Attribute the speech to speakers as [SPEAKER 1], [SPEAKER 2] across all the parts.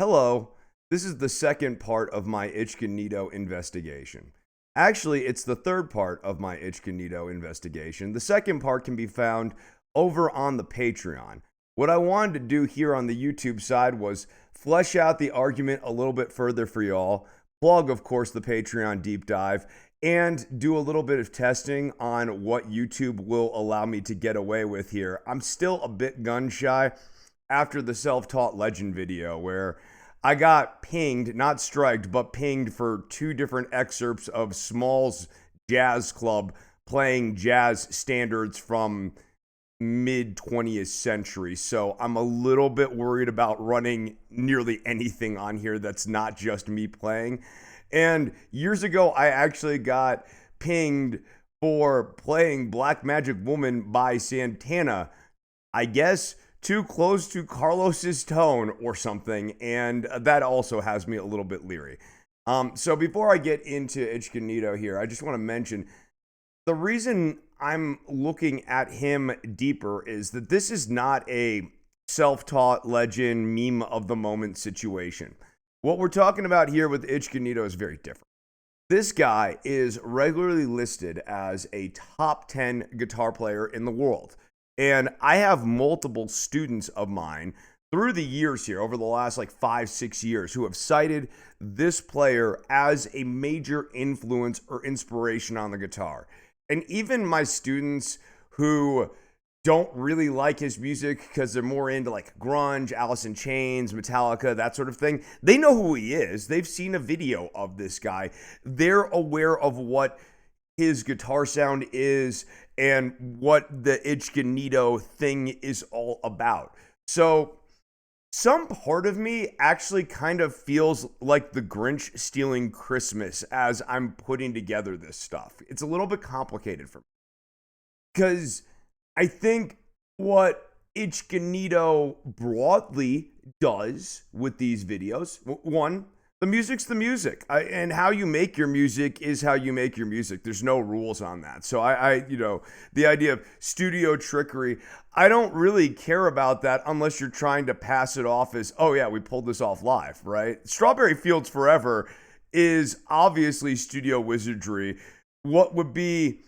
[SPEAKER 1] Hello, this is the second part of my Ichika Nito investigation. Actually, it's the third part of my Ichika Nito investigation. The second part can be found over on the Patreon. What I wanted to do here on the YouTube side was flesh out the argument a little bit further for y'all, plug, of course, the Patreon deep dive, and do a little bit of testing on what YouTube will allow me to get away with here. I'm still a bit gun shy after the self-taught legend video where I got pinged, not striked, but pinged for two different excerpts of Small's Jazz Club playing jazz standards from mid 20th century. So I'm a little bit worried about running nearly anything on here that's not just me playing. And years ago, I actually got pinged for playing Black Magic Woman by Santana, I guess too close to Carlos's tone or something, and that also has me a little bit leery. So before I get into Ichika Nito here, I just want to mention the reason I'm looking at him deeper is that this is not a self-taught legend meme of the moment situation. What we're talking about here with Ichika Nito is very different. This guy is regularly listed as a top 10 guitar player in the world. And I have multiple students of mine through the years here, over the last like 5-6 years, who have cited this player as a major influence or inspiration on the guitar. And even my students who don't really like his music because they're more into like grunge, Alice in Chains, Metallica, that sort of thing, they know who he is. They've seen a video of this guy. They're aware of what his guitar sound is and what the Ichika Nito thing is all about. So some part of me actually kind of feels like the Grinch stealing Christmas as I'm putting together this stuff. It's a little bit complicated for me because I think what Ichika Nito broadly does with these videos, one, the music's the music, and how you make your music is how you make your music. There's no rules on that. So the idea of studio trickery, I don't really care about that unless you're trying to pass it off as, oh yeah, we pulled this off live, right? Strawberry Fields Forever is obviously studio wizardry. What would be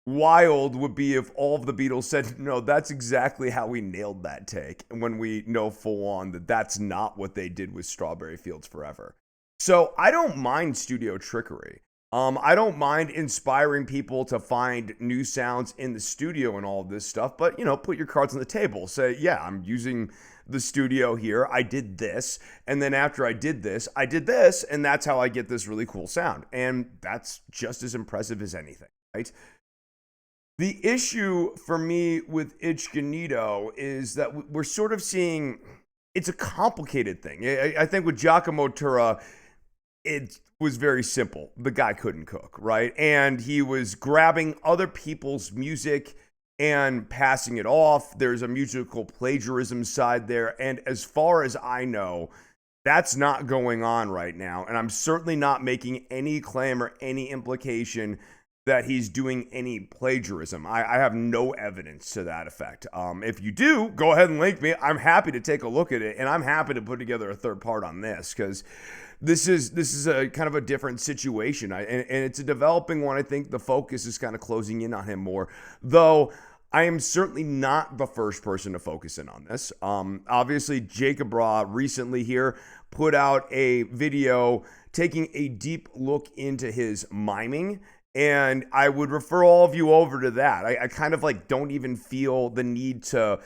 [SPEAKER 1] wild would be if all of the Beatles said, no, that's exactly how we nailed that take. And when we know full on that that's not what they did with Strawberry Fields Forever. So I don't mind studio trickery. I don't mind inspiring people to find new sounds in the studio and all of this stuff. But, put your cards on the table. Say, yeah, I'm using the studio here. I did this. And then after I did this, and that's how I get this really cool sound. And that's just as impressive as anything, right? The issue for me with Ichika Nito is that we're sort of seeing, it's a complicated thing. I think with Giacomo Turra, it was very simple. The guy couldn't cook, right? And he was grabbing other people's music and passing it off. There's a musical plagiarism side there. And as far as I know, that's not going on right now. And I'm certainly not making any claim or any implication that he's doing any plagiarism. I have no evidence to that effect. If you do, go ahead and link me. I'm happy to take a look at it, and I'm happy to put together a third part on this because this is a kind of a different situation, and it's a developing one. I think the focus is kind of closing in on him more, though. I am certainly not the first person to focus in on this. Obviously, Jacob Raw recently here put out a video taking a deep look into his miming. And I would refer all of you over to that. I kind of don't even feel the need to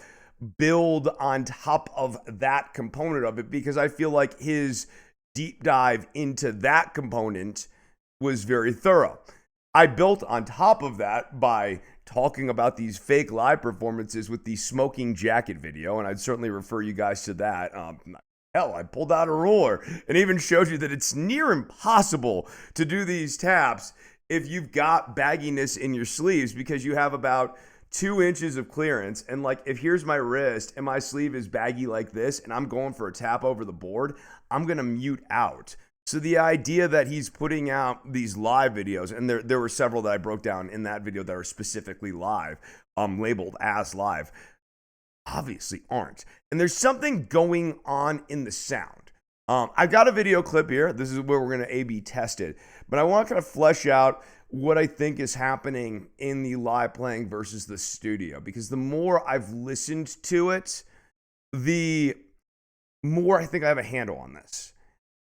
[SPEAKER 1] build on top of that component of it because I feel like his deep dive into that component was very thorough. I built on top of that by talking about these fake live performances with the smoking jacket video, and I'd certainly refer you guys to that. Hell, I pulled out a ruler and even showed you that it's near impossible to do these taps if you've got bagginess in your sleeves because you have about 2 inches of clearance. And if here's my wrist and my sleeve is baggy like this and I'm going for a tap over the board, I'm going to mute out. So the idea that he's putting out these live videos, and there were several that I broke down in that video that are specifically live, labeled as live, obviously aren't. And there's something going on in the sound. I've got a video clip here. This is where we're going to A/B test it. But I want to kind of flesh out what I think is happening in the live playing versus the studio. Because the more I've listened to it, the more I think I have a handle on this.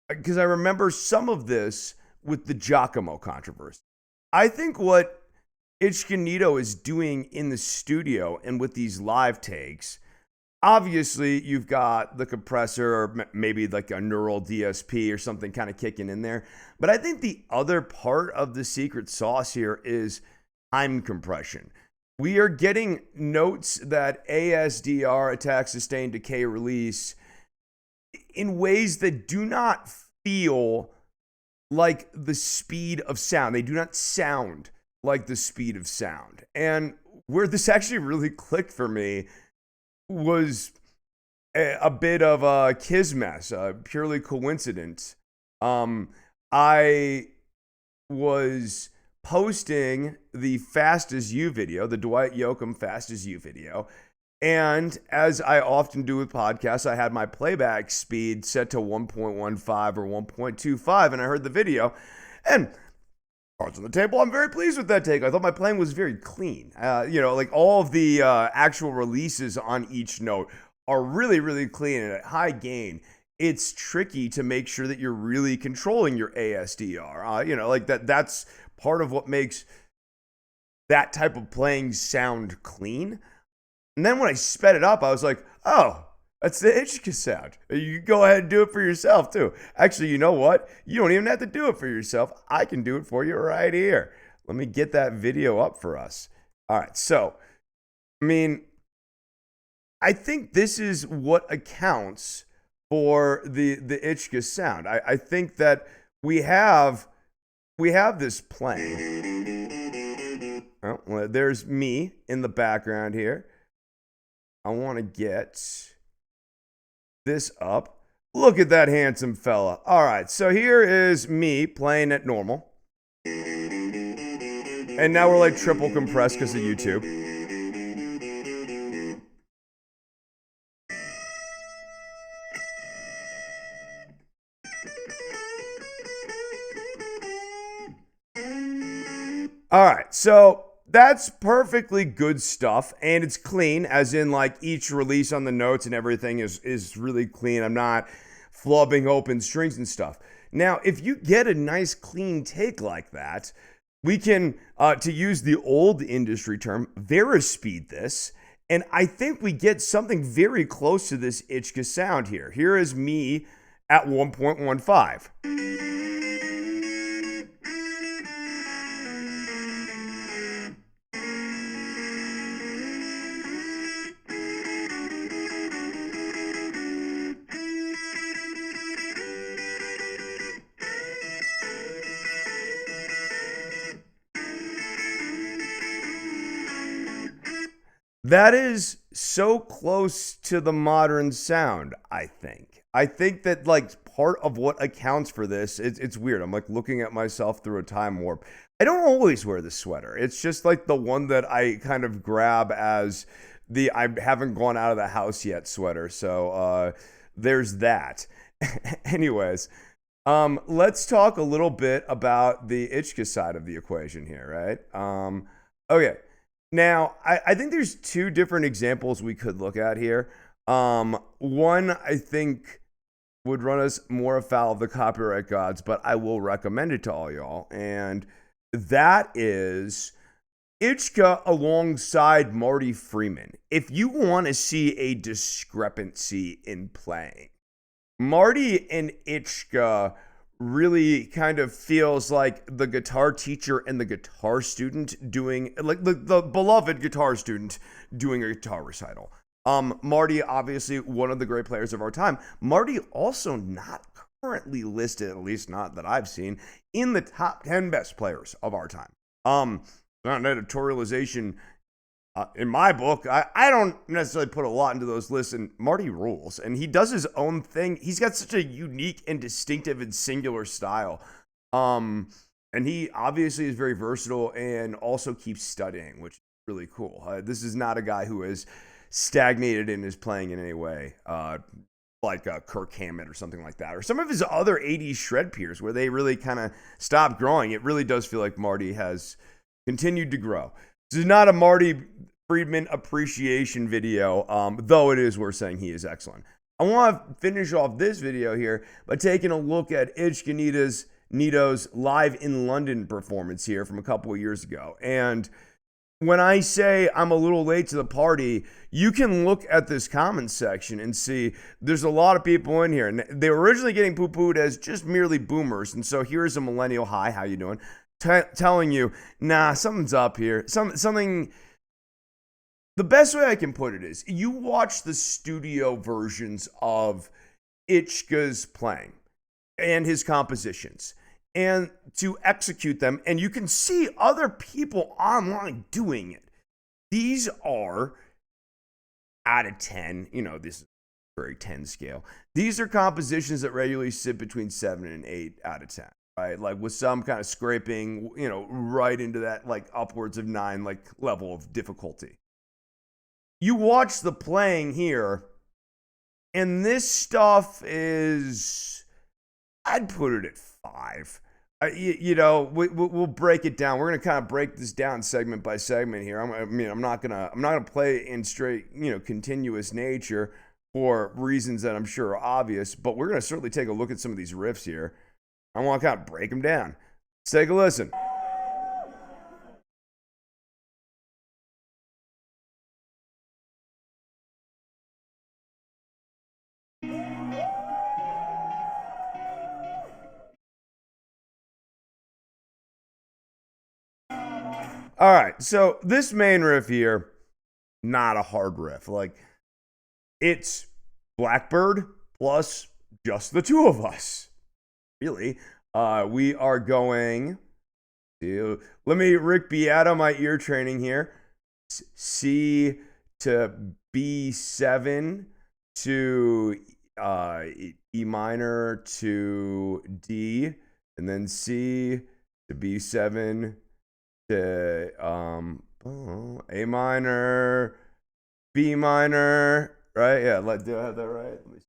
[SPEAKER 1] Because I remember some of this with the Giacomo controversy. I think what Ichika Nito is doing in the studio and with these live takes, obviously you've got the compressor or maybe like a neural DSP or something kind of kicking in there. But I think the other part of the secret sauce here is time compression. We are getting notes that ASDR, attack, sustain, decay, release, in ways that do not feel like the speed of sound. They do not sound like the speed of sound. And where this actually really clicked for me was a bit of a kismet, purely coincidence. I was posting the Fast As You video, the Dwight Yoakam Fast As You video. And as I often do with podcasts, I had my playback speed set to 1.15 or 1.25, and I heard the video. And cards on the table, I'm very pleased with that take. I thought my playing was very clean. Like all of the actual releases on each note are really, really clean and at high gain. It's tricky to make sure that you're really controlling your ASDR. That's part of what makes that type of playing sound clean. And then when I sped it up, I was like, oh, that's the Ichika sound. You go ahead and do it for yourself, too. Actually, you know what? You don't even have to do it for yourself. I can do it for you right here. Let me get that video up for us. All right, so, I think this is what accounts for the Ichika sound. I think that we have this playing. Oh, well, there's me in the background here. I want to get this up. Look at that handsome fella. All right, so here is me playing at normal. And now we're like triple compressed because of YouTube. All right, so that's perfectly good stuff, and it's clean, as in like each release on the notes and everything is really clean. I'm not flubbing open strings and stuff. Now, if you get a nice clean take like that, we can, to use the old industry term, varispeed this, and I think we get something very close to this Ichika sound here. Here is me at 1.15. That is so close to the modern sound, I think. I think that like part of what accounts for this, it's weird. I'm like looking at myself through a time warp. I don't always wear the sweater. It's just like the one that I kind of grab as the I haven't gone out of the house yet sweater. So there's that. Anyways, let's talk a little bit about the Ichika side of the equation here, right? Okay. Now, I think there's two different examples we could look at here. One, I think, would run us more afoul of the copyright gods, but I will recommend it to all y'all. And that is Ichika alongside Marty Freeman. If you want to see a discrepancy in playing, Marty and Ichika really kind of feels like the guitar teacher and the guitar student doing, like the beloved guitar student doing a guitar recital. Marty, obviously one of the great players of our time. Marty also not currently listed, at least not that I've seen, in the top 10 best players of our time. Not an editorialization in my book. I don't necessarily put a lot into those lists, and Marty rules, and he does his own thing. He's got such a unique and distinctive and singular style. And he obviously is very versatile and also keeps studying, which is really cool. This is not a guy who is stagnated in his playing in any way. like Kirk Hammett or something like that, or some of his other 80s shred peers where they really kind of stopped growing. It really does feel like Marty has continued to grow. This is not a Marty Friedman appreciation video, though it is worth saying he is excellent. I want to finish off this video here by taking a look at Ichika Nito's Live in London performance here from a couple of years ago. And when I say I'm a little late to the party, you can look at this comments section and see there's a lot of people in here. And they were originally getting poo-pooed as just merely boomers. And so here's a millennial, hi, how you doing? Telling you, nah, something's up here. Something. The best way I can put it is you watch the studio versions of Ichika's playing and his compositions, and to execute them, and you can see other people online doing it. These are out of 10, this is very 10 scale. These are compositions that regularly sit between 7 and 8 out of 10, right? Like with some kind of scraping, right into that like upwards of 9 like level of difficulty. You watch the playing here, and this stuff is, I'd put it at 5. We'll break it down. We're gonna kind of break this down segment by segment here. I'm not gonna play in straight, continuous nature for reasons that I'm sure are obvious. But we're gonna certainly take a look at some of these riffs here. I want to kind of break them down. Let's take a listen. All right, so this main riff here, not a hard riff. Like, it's Blackbird plus just the two of us. Really. We are going to, let me Rick Beato my ear training here. C to B7 to E minor to D, and then C to B7 to A minor, B minor, right? Yeah, do I have that right? Let me see.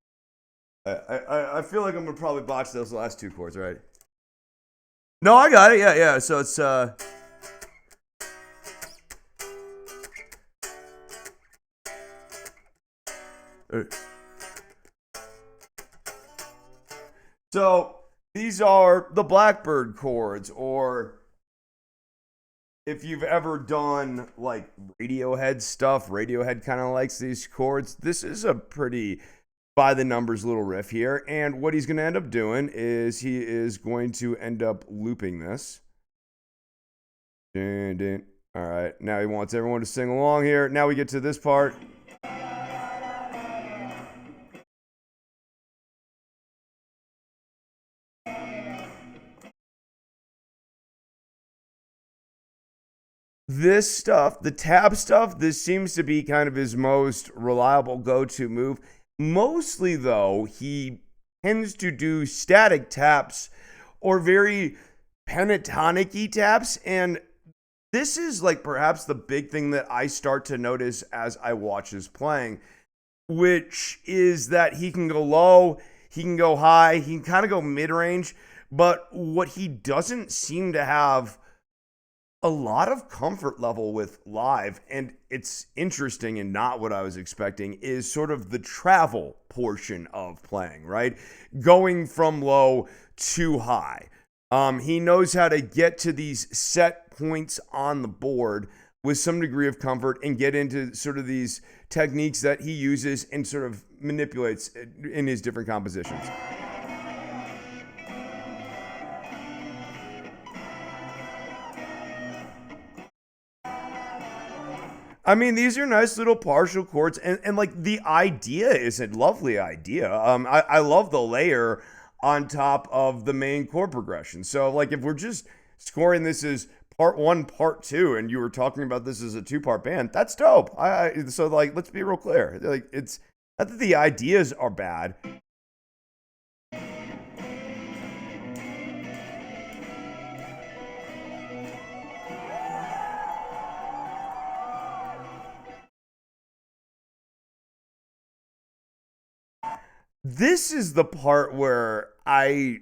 [SPEAKER 1] I feel like I'm gonna probably botch those last two chords, right? No, I got it. Yeah. So it's so these are the Blackbird chords, or if you've ever done like Radiohead stuff, Radiohead kind of likes these chords. This is a pretty by the numbers little riff here. And what he's going to end up doing is he is going to end up looping this. Dun, dun. All right. Now he wants everyone to sing along here. Now we get to this part. This stuff, the tab stuff, this seems to be kind of his most reliable go-to move. Mostly, though, he tends to do static taps or very pentatonic-y taps. And this is like perhaps the big thing that I start to notice as I watch his playing, which is that he can go low, he can go high, he can kind of go mid-range. But what he doesn't seem to have a lot of comfort level with live, and it's interesting and not what I was expecting, is sort of the travel portion of playing, right? Going from low to high. He knows how to get to these set points on the board with some degree of comfort and get into sort of these techniques that he uses and sort of manipulates in his different compositions. I mean, these are nice little partial chords, and like the idea is a lovely idea. I love the layer on top of the main chord progression. So like if we're just scoring this as part 1, part 2, and you were talking about this as a 2-part band, that's dope. So like let's be real clear. Like it's not that the ideas are bad. this is the part where I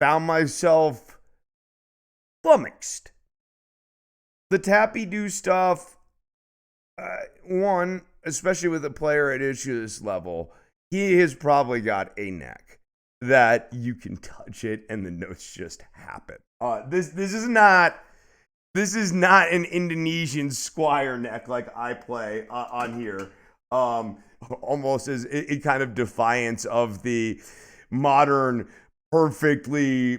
[SPEAKER 1] found myself flummoxed. The tappy-do stuff, one, especially with a player at Ichika's level, he has probably got a neck that you can touch it and the notes just happen. This is not an Indonesian squire neck like I play on here. Almost as it kind of defiance of the modern, perfectly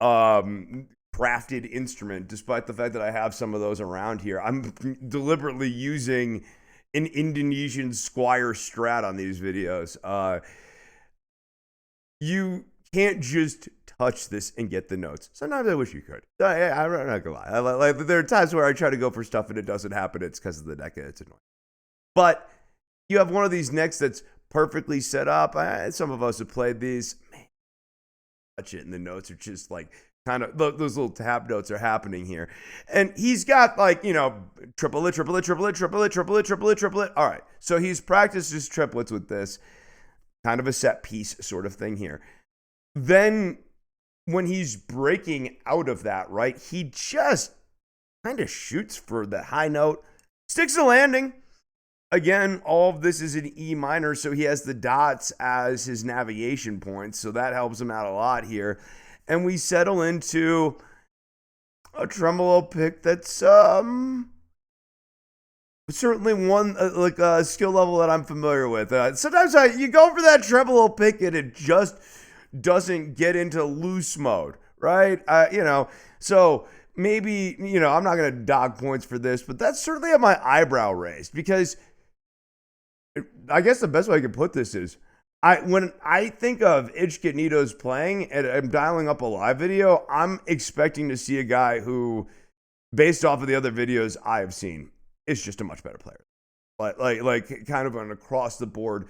[SPEAKER 1] crafted instrument, despite the fact that I have some of those around here. I'm deliberately using an Indonesian squire strat on these videos. You can't just touch this and get the notes. Sometimes I wish you could. I'm not gonna lie. Like, there are times where I try to go for stuff and it doesn't happen. It's because of the neck and it's annoying. But you have one of these necks that's perfectly set up. Some of us have played these. Man, touch it and the notes are just like kind of those little tap notes are happening here. And he's got like, triplet, triplet, triplet, triplet, triplet, triplet, triplet. All right. So he's practiced his triplets with this kind of a set piece sort of thing here. Then when he's breaking out of that, right, he just kind of shoots for the high note, sticks the landing. Again, all of this is in E minor, so he has the dots as his navigation points, so that helps him out a lot here. And we settle into a tremolo pick that's certainly one like a skill level that I'm familiar with. Sometimes you go for that tremolo pick and it just doesn't get into loose mode, right? So maybe, I'm not going to dog points for this, but that's certainly at my eyebrow raised, because I guess the best way I could put this is, when I think of Ichika Nito's playing and I'm dialing up a live video, I'm expecting to see a guy who, based off of the other videos I have seen, is just a much better player. Like kind of an across the board,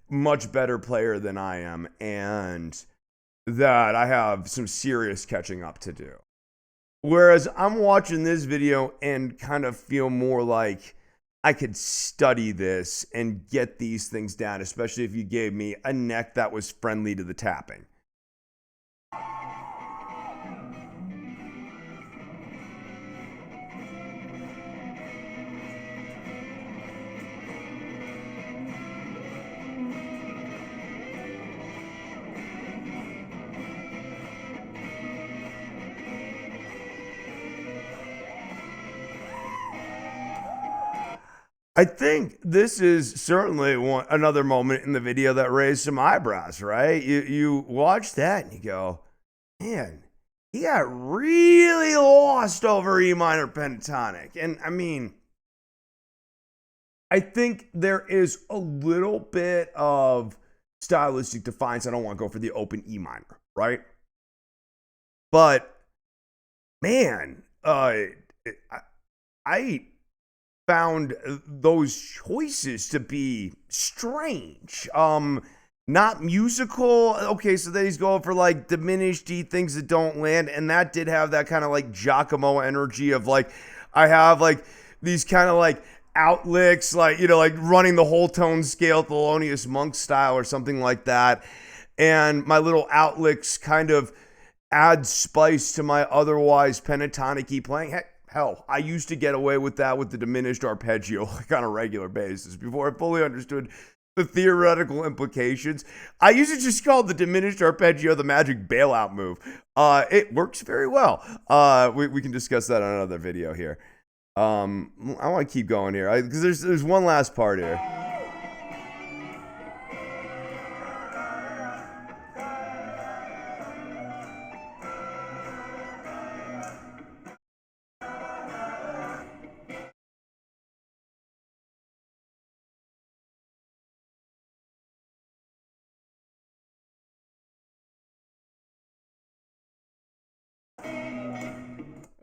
[SPEAKER 1] much better player than I am, and that I have some serious catching up to do. Whereas I'm watching this video and kind of feel more like I could study this and get these things down, especially if you gave me a neck that was friendly to the tapping. I think this is certainly another moment in the video that raised some eyebrows, right? You watch that and you go, man, he got really lost over E minor pentatonic. And I mean, I think there is a little bit of stylistic defiance. I don't want to go for the open E minor, right? But man, I found those choices to be strange. Not musical. Okay, so then he's going for like diminished D things that don't land, and that did have that kind of like Giacomo energy of like, I have like these kind of like outlicks, like, like running the whole tone scale Thelonious Monk style or something like that. And my little outlicks kind of add spice to my otherwise pentatonic-y playing. Hell, I used to get away with that with the diminished arpeggio like on a regular basis before I fully understood the theoretical implications. I used to just call the diminished arpeggio the magic bailout move. It works very well. We can discuss that on another video here. I want to keep going here because there's one last part here.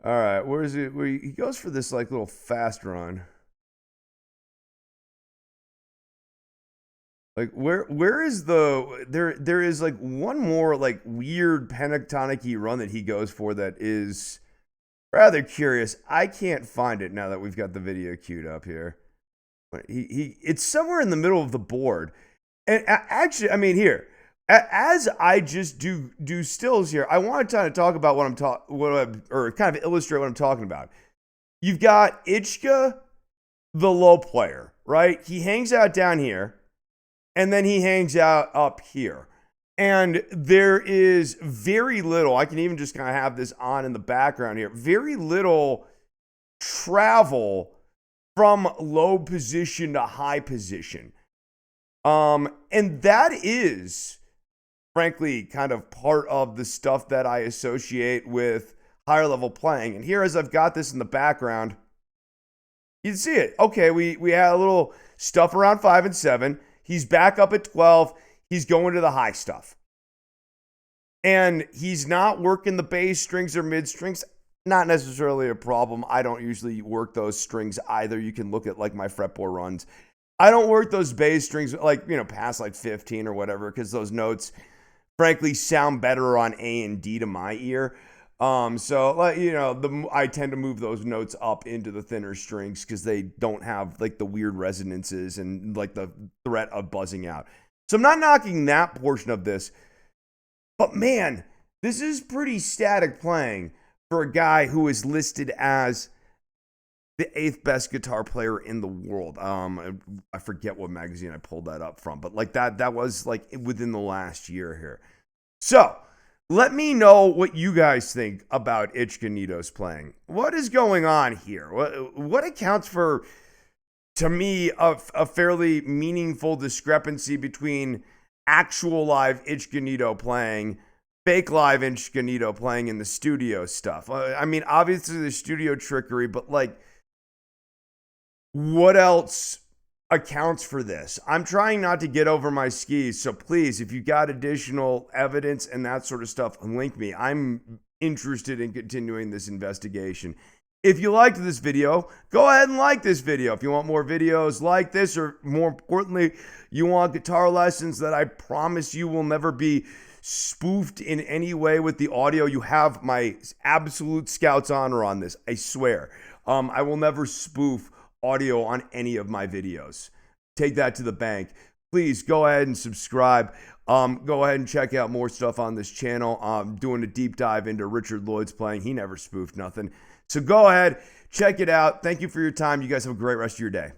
[SPEAKER 1] All right, where is it? Where he goes for this like little fast run. Like where is there is like one more like weird pentatonic-y run that he goes for that is rather curious. I can't find it now that we've got the video queued up here. It's somewhere in the middle of the board. And actually, I mean, here, as I just do stills here, I want to kind of talk about or kind of illustrate what I'm talking about. You've got Ichika, the low player, right? He hangs out down here, and then he hangs out up here. And there is very little, I can even just kind of have this on in the background here, very little travel from low position to high position. And that is, frankly, kind of part of the stuff that I associate with higher level playing. And here, as I've got this in the background, you can see it. Okay, we had a little stuff around 5 and 7. He's back up at 12. He's going to the high stuff. And he's not working the bass strings or mid strings. Not necessarily a problem. I don't usually work those strings either. You can look at like my fretboard runs. I don't work those bass strings like, past like 15 or whatever, because those notes, frankly, sound better on A and D to my ear. I tend to move those notes up into the thinner strings because they don't have like the weird resonances and like the threat of buzzing out. So I'm not knocking that portion of this, but man, this is pretty static playing for a guy who is listed as the 8th best guitar player in the world. I forget what magazine I pulled that up from, but like that was like within the last year here. So let me know what you guys think about Ichika Nito's playing. What is going on here? What accounts for, to me, a fairly meaningful discrepancy between actual live Ichika Nito playing, fake live Ichika Nito playing, in the studio stuff? I mean, obviously the studio trickery, but like, what else accounts for this? I'm trying not to get over my skis, so please, if you got additional evidence and that sort of stuff, link me. I'm interested in continuing this investigation. If you liked this video, go ahead and like this video. If you want more videos like this, or more importantly, you want guitar lessons that I promise you will never be spoofed in any way with the audio, you have my absolute Scout's honor on this. I swear. I will never spoof audio on any of my videos. Take that to the bank. Please go ahead and subscribe. Go ahead and check out more stuff on this channel. I'm doing a deep dive into Richard Lloyd's playing. He never spoofed nothing. So go ahead, check it out. Thank you for your time. You guys have a great rest of your day.